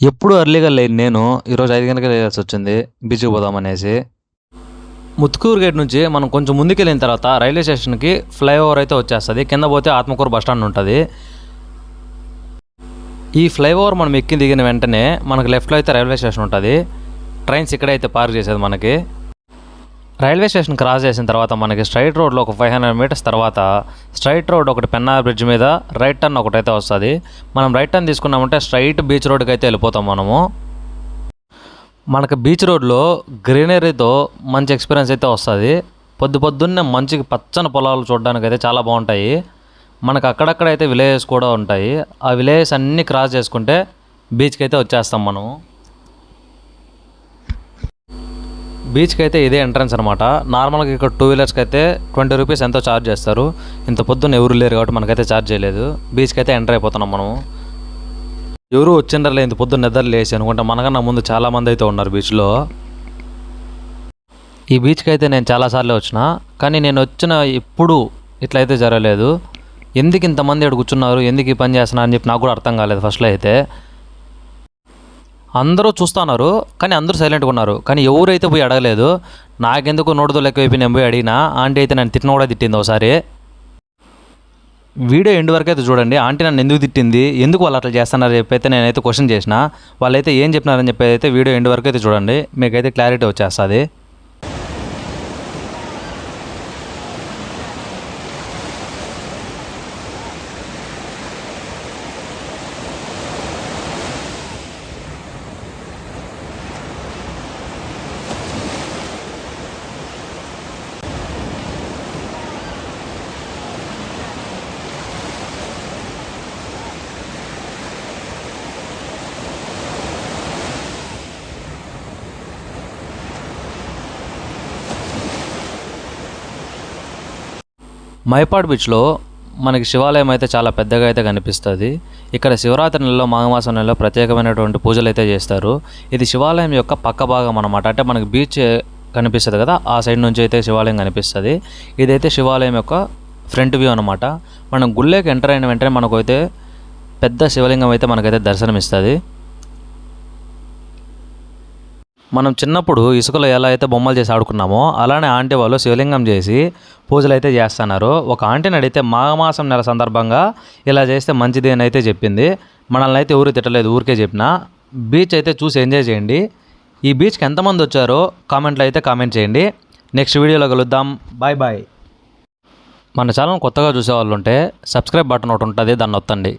ఎప్పుడు ఎర్లీగా లేను నేను. ఈరోజు 5 గంటలకే లేయాల్సొచ్చింది బీచ్‌కి పోదామనేసి. ముత్తుకూరు గేట్ నుంచి మనం కొంచెం ముందుకెళ్ళిన తర్వాత రైల్వే స్టేషన్‌కి ఫ్లైఓవర్ అయితే వచ్చేస్తది. కింద పోతే ఆత్మకూరు బస్ స్టాండ్ ఉంటది. ఈ ఫ్లైఓవర్ మనం ఎక్కి దిగిన వెంటనే మనకు లెఫ్ట్‌లో అయితే రైల్వే స్టేషన్ ఉంటది. ట్రైన్స్ ఇక్కడే అయితే పార్క్ చేసేది మనకి. రైల్వే స్టేషన్ క్రాస్ చేసిన తర్వాత మనకి స్ట్రైట్ రోడ్లో ఒక 500 మీటర్స్ తర్వాత స్ట్రైట్ రోడ్ ఒకటి పెన్నా బ్రిడ్జ్ మీద రైట్ టర్న్ ఒకటైతే వస్తుంది. మనం రైట్ టర్న్ తీసుకున్నామంటే స్ట్రైట్ బీచ్ రోడ్కి అయితే వెళ్ళిపోతాం మనము. మనకి బీచ్ రోడ్లో గ్రీనరీతో మంచి ఎక్స్పీరియన్స్ అయితే వస్తుంది. పొద్దున్నే మంచి పచ్చని పొలాలు చూడడానికి అయితే చాలా బాగుంటాయి. మనకు అక్కడక్కడైతే విలేజెస్ కూడా ఉంటాయి. ఆ విలేజెస్ అన్నీ క్రాస్ చేసుకుంటే బీచ్కి అయితే వచ్చేస్తాం మనం. బీచ్కి అయితే ఇదే ఎంట్రన్స్ అనమాట. నార్మల్గా ఇక్కడ 2 వీలర్స్కి అయితే 20 రూపీస్ ఎంతో ఛార్జ్ చేస్తారు. ఇంత పొద్దున్న ఎవరు లేరు కాబట్టి మనకైతే ఛార్జ్ చేయలేదు. బీచ్కి అయితే ఎంటర్ అయిపోతున్నాం మనము. ఎవరు వచ్చిండర్లే ఇంత పొద్దున్న నిద్ర లేచి అనుకుంటా. మనకన్నా ముందు చాలామంది అయితే ఉన్నారు బీచ్లో. ఈ బీచ్కి అయితే నేను చాలాసార్లు వచ్చిన, కానీ నేను వచ్చిన ఇప్పుడు ఇట్లయితే జరగలేదు. ఎందుకు ఇంతమంది ఇక్కడ కూర్చున్నారు, ఎందుకు ఈ పని చేస్తున్నారు అని చెప్పి నాకు కూడా అర్థం కాలేదు ఫస్ట్లో అయితే. అందరూ చూస్తున్నారు కానీ అందరూ సైలెంట్గా ఉన్నారు. కానీ ఎవరైతే పోయి అడగలేదు. నాకెందుకు నోటుతో లెక్క అయిపోయి నేను పోయి అడిగినా. ఆంటీ అయితే నన్ను తిట్టిన కూడా తిట్టింది ఒకసారి. వీడియో ఎండ్ వరకు అయితే చూడండి. ఆంటీ నన్ను ఎందుకు తిట్టింది, ఎందుకు వాళ్ళు అట్లా చేస్తున్నారు చెప్పి అయితే నేనైతే క్వశ్చన్ చేసిన. వాళ్ళైతే ఏం చెప్పినారని చెప్పి అయితే వీడియో ఎండ్ వరకు అయితే చూడండి, మీకైతే క్లారిటీ వచ్చేస్తుంది. మైపాడ్ బీచ్లో మనకి శివాలయం అయితే చాలా పెద్దగా అయితే కనిపిస్తుంది. ఇక్కడ శివరాత్రి నెలలో మాఘమాసం నెలలో ప్రత్యేకమైనటువంటి పూజలు అయితే చేస్తారు. ఇది శివాలయం యొక్క పక్క భాగం అనమాట. అంటే మనకి బీచ్ కనిపిస్తుంది కదా, ఆ సైడ్ నుంచి అయితే శివాలయం కనిపిస్తుంది. ఇదైతే శివాలయం యొక్క ఫ్రంట్ వ్యూ అనమాట. మనం గుళ్ళేకి ఎంటర్ అయిన వెంటనే మనకు అయితే పెద్ద శివలింగం అయితే మనకైతే దర్శనమిస్తుంది. మనం చిన్నప్పుడు ఇసుకలో ఎలా అయితే బొమ్మలు చేసి ఆడుకున్నామో అలానే ఆంటీ వాళ్ళు శివలింగం చేసి పూజలు అయితే చేస్తున్నారు. ఒక ఆంటీని అడిగితే మాఘమాసం నెల సందర్భంగా ఇలా చేస్తే మంచిది అని అయితే చెప్పింది. మనల్ని అయితే ఎవరు తిట్టలేదు, ఊరికే చెప్పిన. బీచ్ అయితే చూసి ఎంజాయ్ చేయండి. ఈ బీచ్కి ఎంతమంది వచ్చారో కామెంట్లో అయితే కామెంట్ చేయండి. నెక్స్ట్ వీడియోలో కలుద్దాం. Bye bye. మన ఛానల్ కొత్తగా చూసేవాళ్ళు ఉంటే సబ్స్క్రైబ్ బటన్ ఒకటి ఉంటుంది, దాన్ని నొత్తండి.